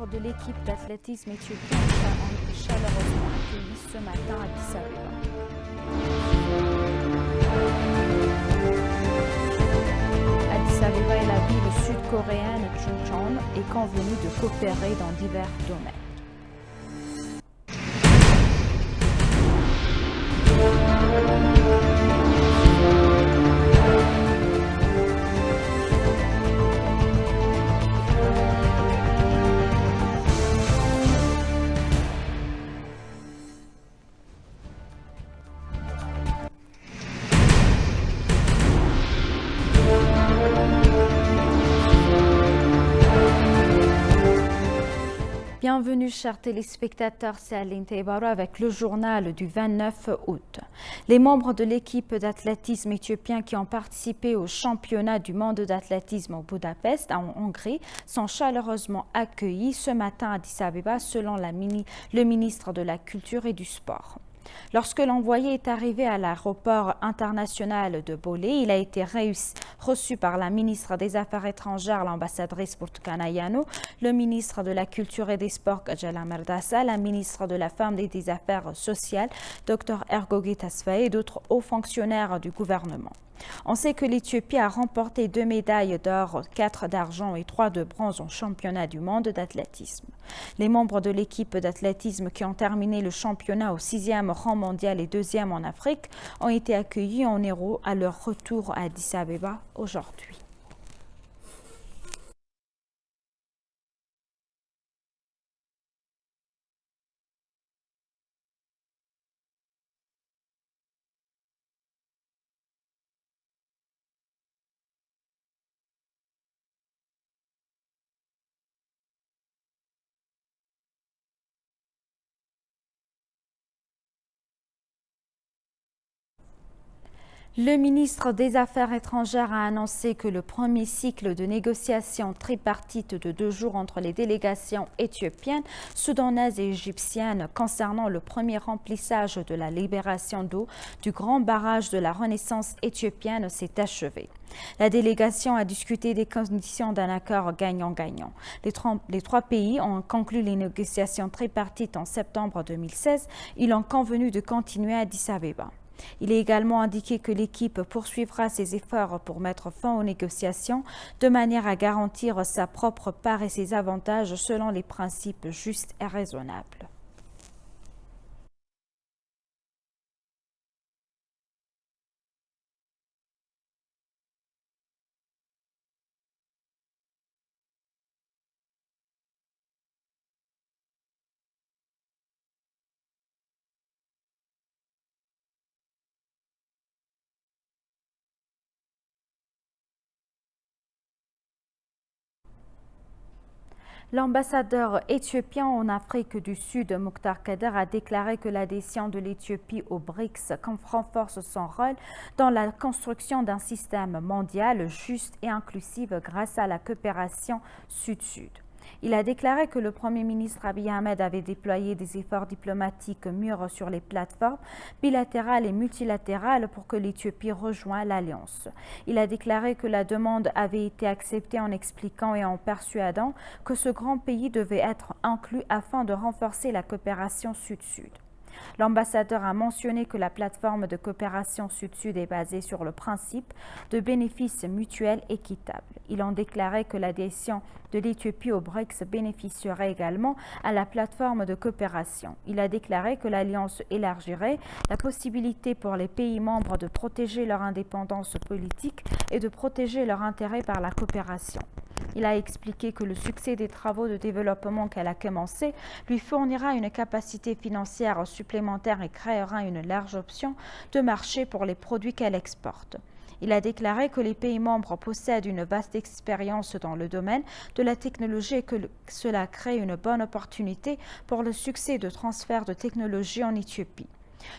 membres de l'équipe d'athlétisme éthiopienne ont été chaleureusement accueillis ce matin à Addis Abeba. Addis Abeba et la ville sud-coréenne Chungcheon est convenue de coopérer dans divers domaines. Bienvenue chers téléspectateurs, c'est Aline Teibaro avec le journal du 29 août. Les membres de l'équipe d'athlétisme éthiopien qui ont participé au championnat du monde d'athlétisme au Budapest en Hongrie sont chaleureusement accueillis ce matin à Addis Abeba selon le ministre de la Culture et du Sport. Lorsque l'envoyé est arrivé à l'aéroport international de Bolé, il a été reçu par la ministre des Affaires étrangères, l'ambassadrice Burtukana Yano, le ministre de la Culture et des Sports, Gajala Merdassa, la ministre de la Femme et des Affaires sociales, Dr Ergogi Tasfaye et d'autres hauts fonctionnaires du gouvernement. On sait que l'Éthiopie a remporté 2 médailles d'or, 4 d'argent et 3 de bronze au championnat du monde d'athlétisme. Les membres de l'équipe d'athlétisme qui ont terminé le championnat au 6e rang mondial et 2e en Afrique ont été accueillis en héros à leur retour à Addis Abeba aujourd'hui. Le ministre des Affaires étrangères a annoncé que le premier cycle de négociations tripartites de 2 jours entre les délégations éthiopiennes, soudanaises et égyptiennes concernant le premier remplissage de la libération d'eau du grand barrage de la Renaissance éthiopienne s'est achevé. La délégation a discuté des conditions d'un accord gagnant-gagnant. Les 3 pays ont conclu les négociations tripartites en septembre 2016. Ils ont convenu de continuer à Addis Abeba. Il est également indiqué que l'équipe poursuivra ses efforts pour mettre fin aux négociations de manière à garantir sa propre part et ses avantages selon les principes justes et raisonnables. L'ambassadeur éthiopien en Afrique du Sud, Mukhtar Kader, a déclaré que l'adhésion de l'Éthiopie au BRICS renforce son rôle dans la construction d'un système mondial juste et inclusif grâce à la coopération Sud-Sud. Il a déclaré que le Premier ministre Abiy Ahmed avait déployé des efforts diplomatiques mûrs sur les plateformes bilatérales et multilatérales pour que l'Éthiopie rejoigne l'Alliance. Il a déclaré que la demande avait été acceptée en expliquant et en persuadant que ce grand pays devait être inclus afin de renforcer la coopération Sud-Sud. L'ambassadeur a mentionné que la plateforme de coopération Sud-Sud est basée sur le principe de bénéfices mutuels équitables. Ils ont déclaré que l'adhésion de l'Éthiopie au BRICS bénéficierait également à la plateforme de coopération. Il a déclaré que l'Alliance élargirait la possibilité pour les pays membres de protéger leur indépendance politique et de protéger leurs intérêts par la coopération. Il a expliqué que le succès des travaux de développement qu'elle a commencés lui fournira une capacité financière supplémentaire et créera une large option de marché pour les produits qu'elle exporte. Il a déclaré que les pays membres possèdent une vaste expérience dans le domaine de la technologie et que cela crée une bonne opportunité pour le succès de transfert de technologie en Éthiopie.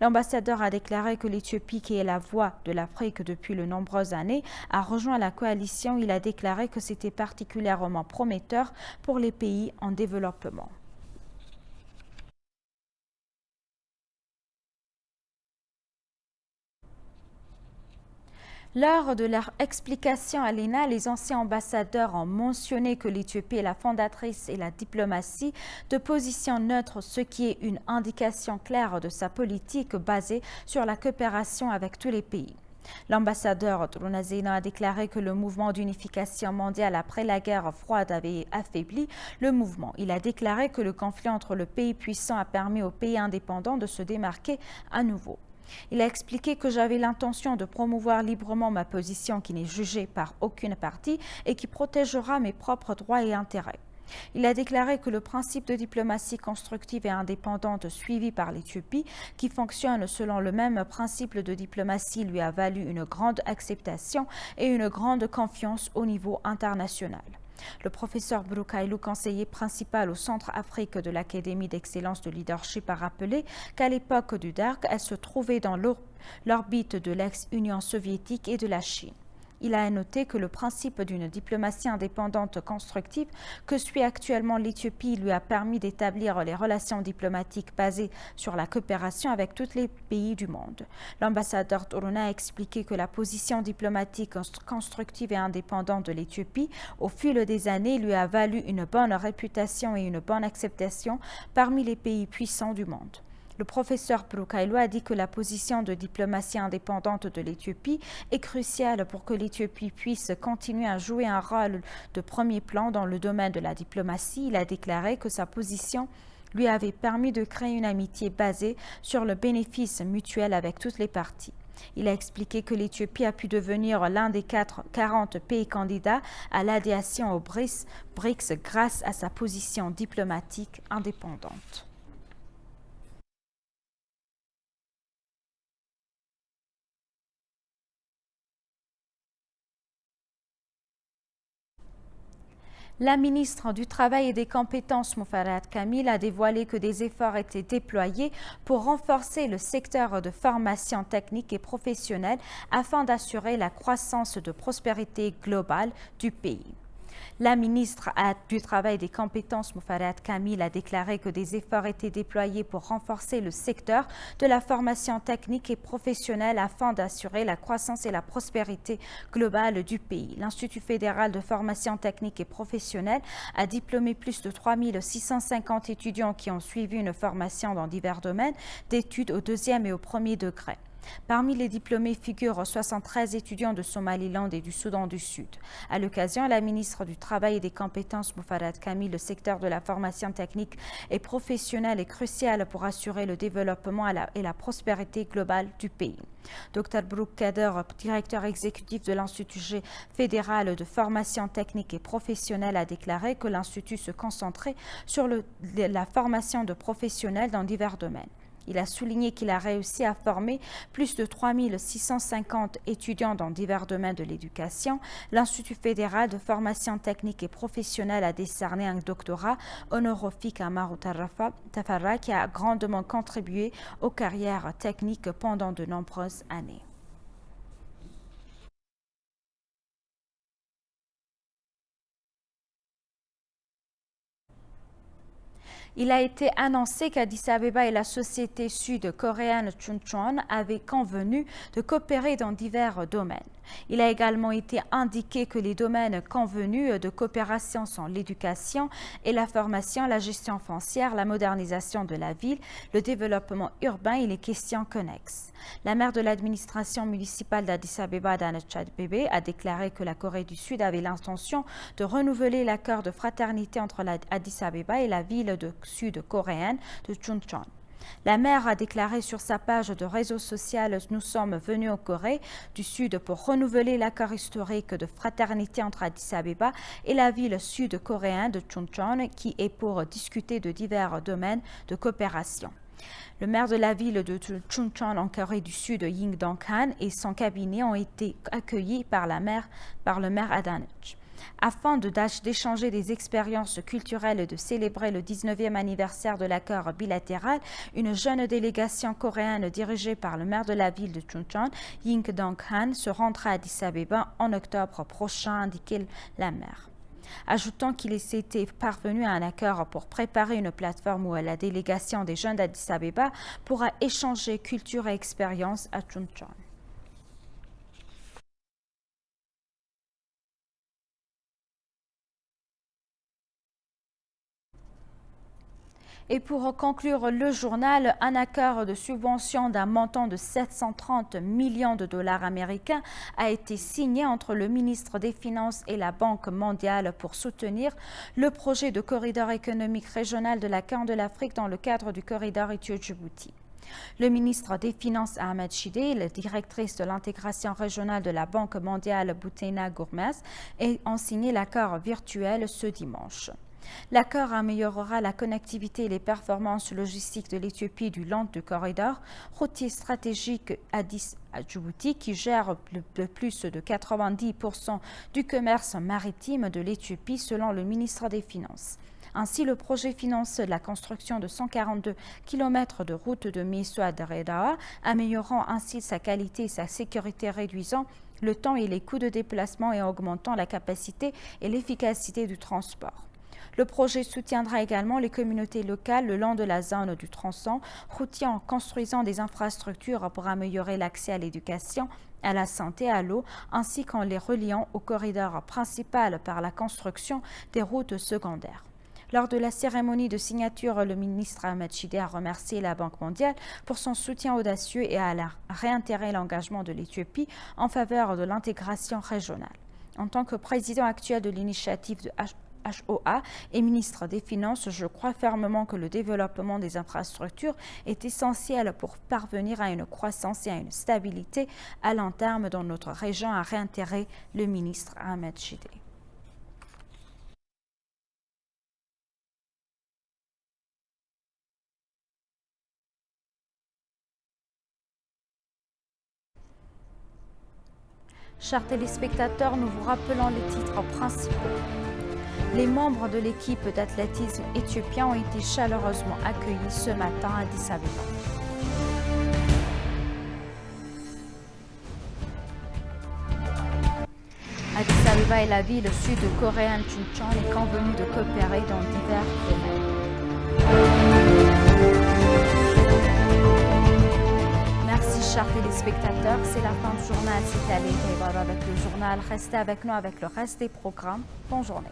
L'ambassadeur a déclaré que l'Éthiopie, qui est la voix de l'Afrique depuis de nombreuses années, a rejoint la coalition. Il a déclaré que c'était particulièrement prometteur pour les pays en développement. Lors de leur explication à l'ENA, les anciens ambassadeurs ont mentionné que l'Éthiopie est la fondatrice et la diplomatie de position neutre, ce qui est une indication claire de sa politique basée sur la coopération avec tous les pays. L'ambassadeur Turuna Zaina a déclaré que le mouvement d'unification mondiale après la guerre froide avait affaibli le mouvement. Il a déclaré que le conflit entre le pays puissant a permis aux pays indépendants de se démarquer à nouveau. Il a expliqué que j'avais l'intention de promouvoir librement ma position qui n'est jugée par aucune partie et qui protégera mes propres droits et intérêts. Il a déclaré que le principe de diplomatie constructive et indépendante suivi par l'Éthiopie, qui fonctionne selon le même principe de diplomatie, lui a valu une grande acceptation et une grande confiance au niveau international. Le professeur Brookailou, conseiller principal au Centre Afrique de l'Académie d'excellence de leadership, a rappelé qu'à l'époque du DARC, elle se trouvait dans l'orbite de l'ex-Union soviétique et de la Chine. Il a noté que le principe d'une diplomatie indépendante constructive que suit actuellement l'Éthiopie lui a permis d'établir les relations diplomatiques basées sur la coopération avec tous les pays du monde. L'ambassadeur Turuna a expliqué que la position diplomatique constructive et indépendante de l'Éthiopie au fil des années lui a valu une bonne réputation et une bonne acceptation parmi les pays puissants du monde. Le professeur Brookailou a dit que la position de diplomatie indépendante de l'Éthiopie est cruciale pour que l'Éthiopie puisse continuer à jouer un rôle de premier plan dans le domaine de la diplomatie. Il a déclaré que sa position lui avait permis de créer une amitié basée sur le bénéfice mutuel avec toutes les parties. Il a expliqué que l'Éthiopie a pu devenir l'un des 40 pays candidats à l'adhésion au BRICS grâce à sa position diplomatique indépendante. La ministre du Travail et des Compétences, Mufarat Kamil, a dévoilé que des efforts étaient déployés pour renforcer le secteur de formation technique et professionnelle afin d'assurer la croissance de prospérité globale du pays. La ministre du Travail et des Compétences, Mufarat Kamil, a déclaré que des efforts étaient déployés pour renforcer le secteur de la formation technique et professionnelle afin d'assurer la croissance et la prospérité globale du pays. L'Institut fédéral de formation technique et professionnelle a diplômé plus de 3 650 étudiants qui ont suivi une formation dans divers domaines d'études au deuxième et au premier degré. Parmi les diplômés figurent 73 étudiants de Somaliland et du Soudan du Sud. À l'occasion, la ministre du Travail et des Compétences, Mufarat Kamil, le secteur de la formation technique et professionnelle est crucial pour assurer le développement et la prospérité globale du pays. Dr Brooke Kader, directeur exécutif de l'Institut fédéral de formation technique et professionnelle, a déclaré que l'Institut se concentrait sur la formation de professionnels dans divers domaines. Il a souligné qu'il a réussi à former plus de 3 650 étudiants dans divers domaines de l'éducation. L'Institut fédéral de formation technique et professionnelle a décerné un doctorat honorifique à Marou Tafarra qui a grandement contribué aux carrières techniques pendant de nombreuses années. Il a été annoncé qu'Addis Abeba et la société sud-coréenne Chuncheon avaient convenu de coopérer dans divers domaines. Il a également été indiqué que les domaines convenus de coopération sont l'éducation et la formation, la gestion foncière, la modernisation de la ville, le développement urbain et les questions connexes. La maire de l'administration municipale d'Addis Abeba, Dana Chadbebe, a déclaré que la Corée du Sud avait l'intention de renouveler l'accord de fraternité entre Addis Abeba et la ville sud-coréenne de Chuncheon. La maire a déclaré sur sa page de réseau social « Nous sommes venus en Corée du Sud pour renouveler l'accord historique de fraternité entre Addis Abeba et la ville sud-coréenne de Chuncheon qui est pour discuter de divers domaines de coopération ». Le maire de la ville de Chuncheon en Corée du Sud, Ying Dong-han, et son cabinet ont été accueillis par le maire Adanich. Afin d'échanger des expériences culturelles et de célébrer le 19e anniversaire de l'accord bilatéral, une jeune délégation coréenne dirigée par le maire de la ville de Chuncheon, Ying Dong-han, se rendra à Addis Abeba en octobre prochain, a indiqué la maire. Ajoutant qu'il s'était parvenu à un accord pour préparer une plateforme où la délégation des jeunes d'Addis Abeba pourra échanger culture et expérience à Chuncheon. Et pour conclure le journal, un accord de subvention d'un montant de 730 millions de dollars américains a été signé entre le ministre des Finances et la Banque mondiale pour soutenir le projet de corridor économique régional de la Corne de l'Afrique dans le cadre du corridor Éthiopie-Djibouti. Le ministre des Finances Ahmed Shide et la directrice de l'intégration régionale de la Banque mondiale Boutena Gourmez ont signé l'accord virtuel ce dimanche. L'accord améliorera la connectivité et les performances logistiques de l'Éthiopie du long du corridor routier stratégique Addis-Djibouti qui gère de plus de 90% du commerce maritime de l'Éthiopie selon le ministre des Finances. Ainsi, le projet finance la construction de 142 km de route de Misso à Dreddawa, améliorant ainsi sa qualité et sa sécurité, réduisant le temps et les coûts de déplacement et augmentant la capacité et l'efficacité du transport. Le projet soutiendra également les communautés locales le long de la zone du tronçon routier en construisant des infrastructures pour améliorer l'accès à l'éducation, à la santé, à l'eau, ainsi qu'en les reliant au corridor principal par la construction des routes secondaires. Lors de la cérémonie de signature, le ministre Ahmed Shide a remercié la Banque mondiale pour son soutien audacieux et a réitéré l'engagement de l'Éthiopie en faveur de l'intégration régionale. En tant que président actuel de l'initiative de HOA et ministre des Finances, je crois fermement que le développement des infrastructures est essentiel pour parvenir à une croissance et à une stabilité à long terme dans notre région, a réitéré le ministre Ahmed Shide. Chers téléspectateurs, nous vous rappelons les titres principaux. Les membres de l'équipe d'athlétisme éthiopien ont été chaleureusement accueillis ce matin à Addis Abeba. Addis Abeba est la ville sud-coréenne Chuncheon est convenue de coopérer dans divers domaines. Chers téléspectateurs, c'est la fin du journal. C'était Ali Taïbar avec le journal. Restez avec nous avec le reste des programmes. Bonne journée.